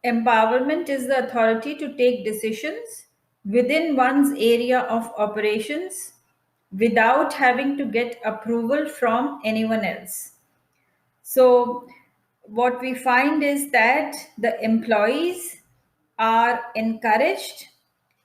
Empowerment is the authority to take decisions within one's area of operations without having to get approval from anyone else. So, what we find is that the employees are encouraged,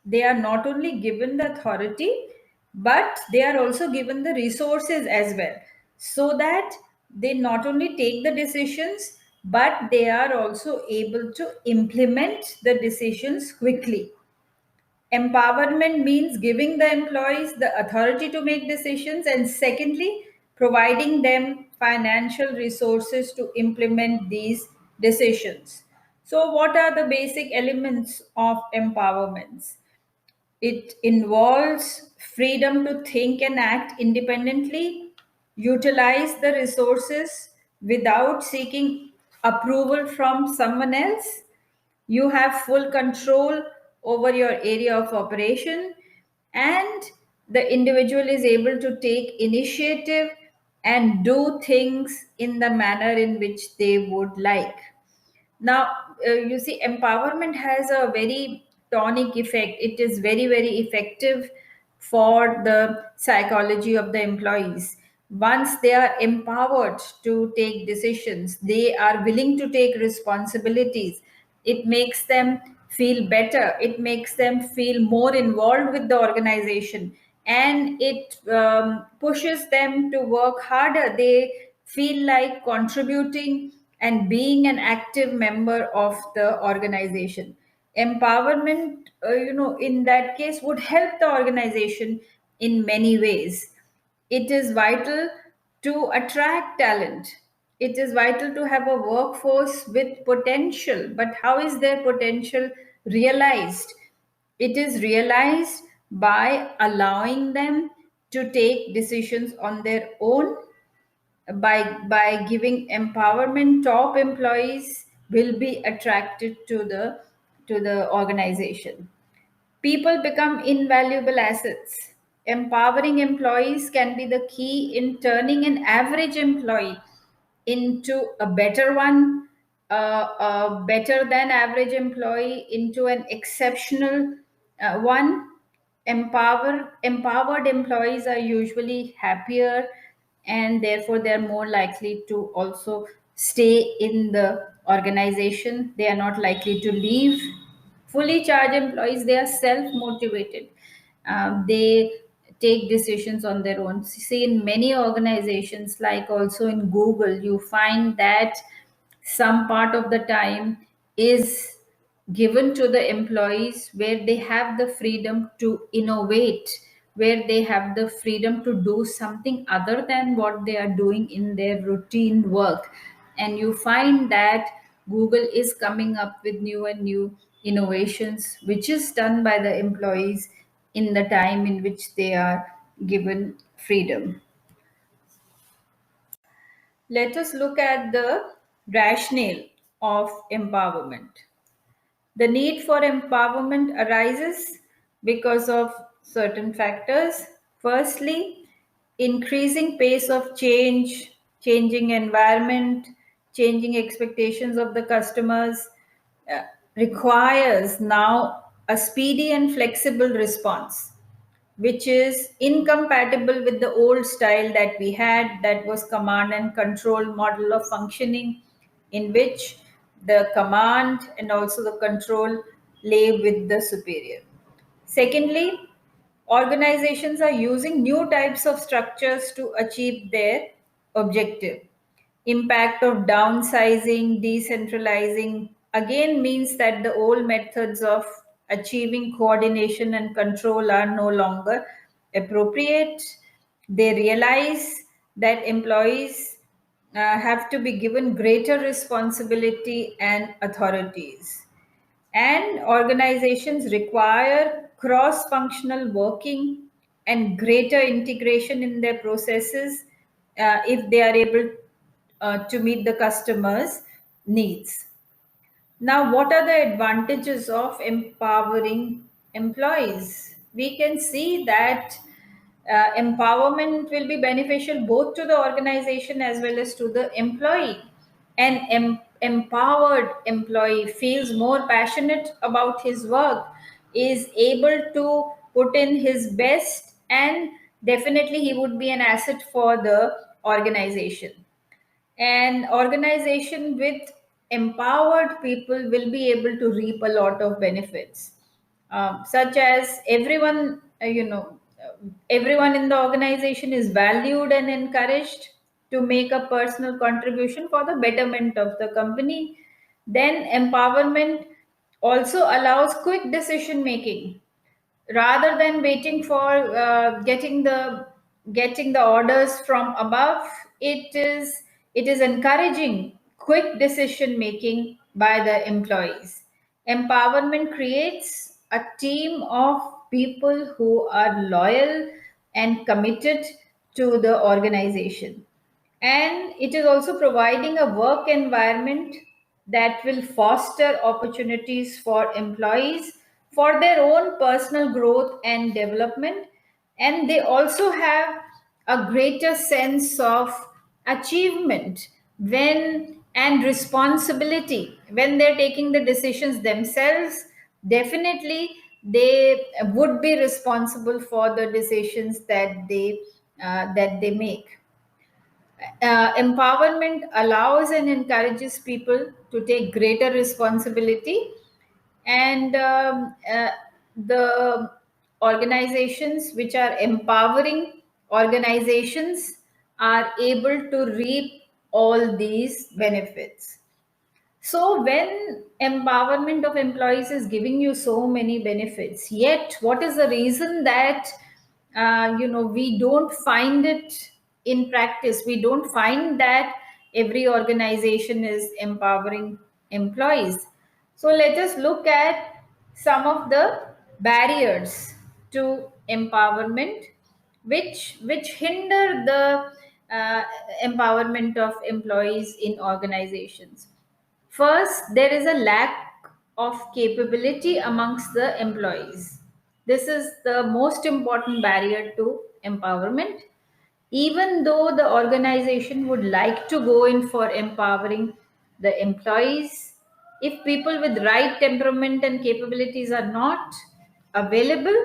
they are not only given the authority, but they are also given the resources as well, so that they not only take the decisions, but they are also able to implement the decisions quickly. Empowerment means giving the employees the authority to make decisions, and secondly, providing them financial resources to implement these decisions. So, what are the basic elements of empowerment? It involves freedom to think and act independently, utilize the resources without seeking approval from someone else. You have full control over your area of operation, and the individual is able to take initiative and do things in the manner in which they would like. Now, you see, empowerment has a very tonic effect. It is very, very effective for the psychology of the employees. Once they are empowered to take decisions, they are willing to take responsibilities. It makes them feel better. It makes them feel more involved with the organization, and it pushes them to work harder. They feel like contributing and being an active member of the organization. Empowerment, in that case, would help the organization in many ways. It is vital to attract talent. It is vital to have a workforce with potential. But how is their potential realized? It is realized by allowing them to take decisions on their own. By giving empowerment, top employees will be attracted to the organization. People become invaluable assets. Empowering employees can be the key in turning an average employee into a better one, a better than average employee into an exceptional one. Empowered employees are usually happier, and therefore they are more likely to also stay in the organization. They are not likely to leave. Fully charged employees, they are self motivated. They take decisions on their own. See, in many organizations, like also in Google, you find that some part of the time is given to the employees, where they have the freedom to innovate, where they have the freedom to do something other than what they are doing in their routine work. And you find that Google is coming up with new and new innovations, which is done by the employees in the time in which they are given freedom. Let us look at the rationale of empowerment. The need for empowerment arises because of certain factors. Firstly, increasing pace of change, changing environment, changing expectations of the customers uh, requires now a speedy and flexible response, which is incompatible with the old style that we had, that was command and control model of functioning, in which the command and also the control lay with the superior. Secondly, organizations are using new types of structures to achieve their objective. Impact of downsizing, decentralizing again means that the old methods of achieving coordination and control are no longer appropriate. They realize that employees have to be given greater responsibility and authorities. And organizations require cross functional working and greater integration in their processes if they are able to meet the customers' needs. Now, what are the advantages of empowering employees? We can see that empowerment will be beneficial both to the organization as well as to the employee. An empowered employee feels more passionate about his work, is able to put in his best, and definitely he would be an asset for the organization. An organization with empowered people will be able to reap a lot of benefits, such as everyone in the organization is valued and encouraged to make a personal contribution for the betterment of the company. Then empowerment also allows quick decision making. Rather than waiting for getting the orders from above, it is encouraging quick decision making by the employees. Empowerment creates a team of people who are loyal and committed to the organization, and it is also providing a work environment that will foster opportunities for employees for their own personal growth and development. And they also have a greater sense of achievement when and responsibility when they're taking the decisions themselves. Definitely they would be responsible for the decisions that they make. Empowerment allows and encourages people to take greater responsibility, and the organizations which are empowering organizations are able to reap all these benefits. So, when empowerment of employees is giving you so many benefits, yet what is the reason that we don't find it in practice? We don't find that every organization is empowering employees. So, let us look at some of the barriers to empowerment, which hinder the empowerment of employees in organizations. First, there is a lack of capability amongst the employees. This is the most important barrier to empowerment. Even though the organization would like to go in for empowering the employees, if people with right temperament and capabilities are not available,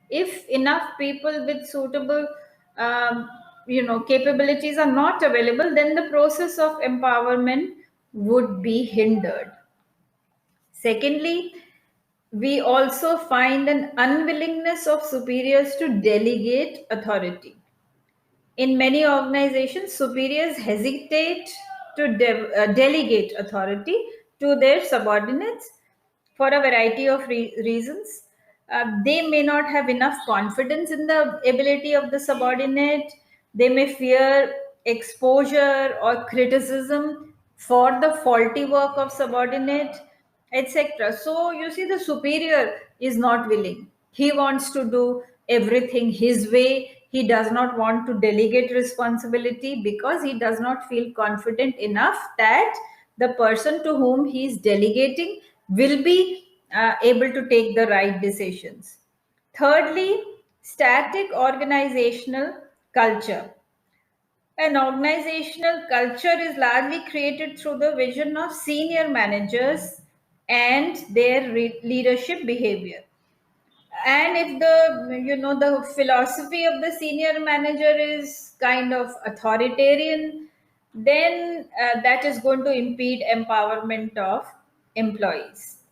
if enough people with suitable capabilities are not available, then the process of empowerment would be hindered. Secondly, we also find an unwillingness of superiors to delegate authority. In many organizations, superiors hesitate to delegate authority to their subordinates for a variety of reasons. They may not have enough confidence in the ability of the subordinate. They may fear exposure or criticism for the faulty work of subordinate, etc. So you see, the superior is not willing. He wants to do everything his way. He does not want to delegate responsibility because he does not feel confident enough that the person to whom he is delegating will be able to take the right decisions. Thirdly, static organizational culture. An organizational culture is largely created through the vision of senior managers and their leadership behavior. And if the philosophy of the senior manager is kind of authoritarian, then that is going to impede empowerment of employees.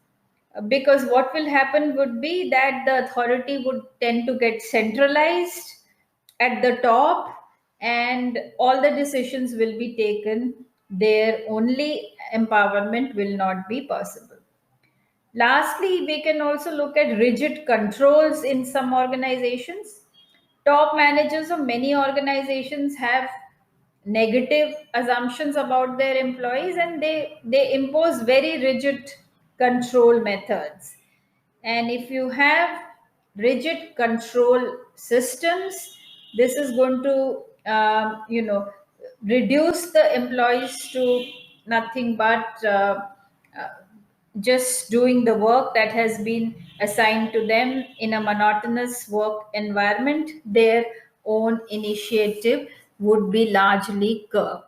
Because what will happen would be that the authority would tend to get centralized at the top, and all the decisions will be taken there. Only empowerment will not be possible. Lastly, we can also look at rigid controls in some organizations. Top managers of many organizations have negative assumptions about their employees, and they impose very rigid control methods. And if you have rigid control systems, this is going to reduce the employees to nothing but just doing the work that has been assigned to them in a monotonous work environment. Their own initiative would be largely curbed.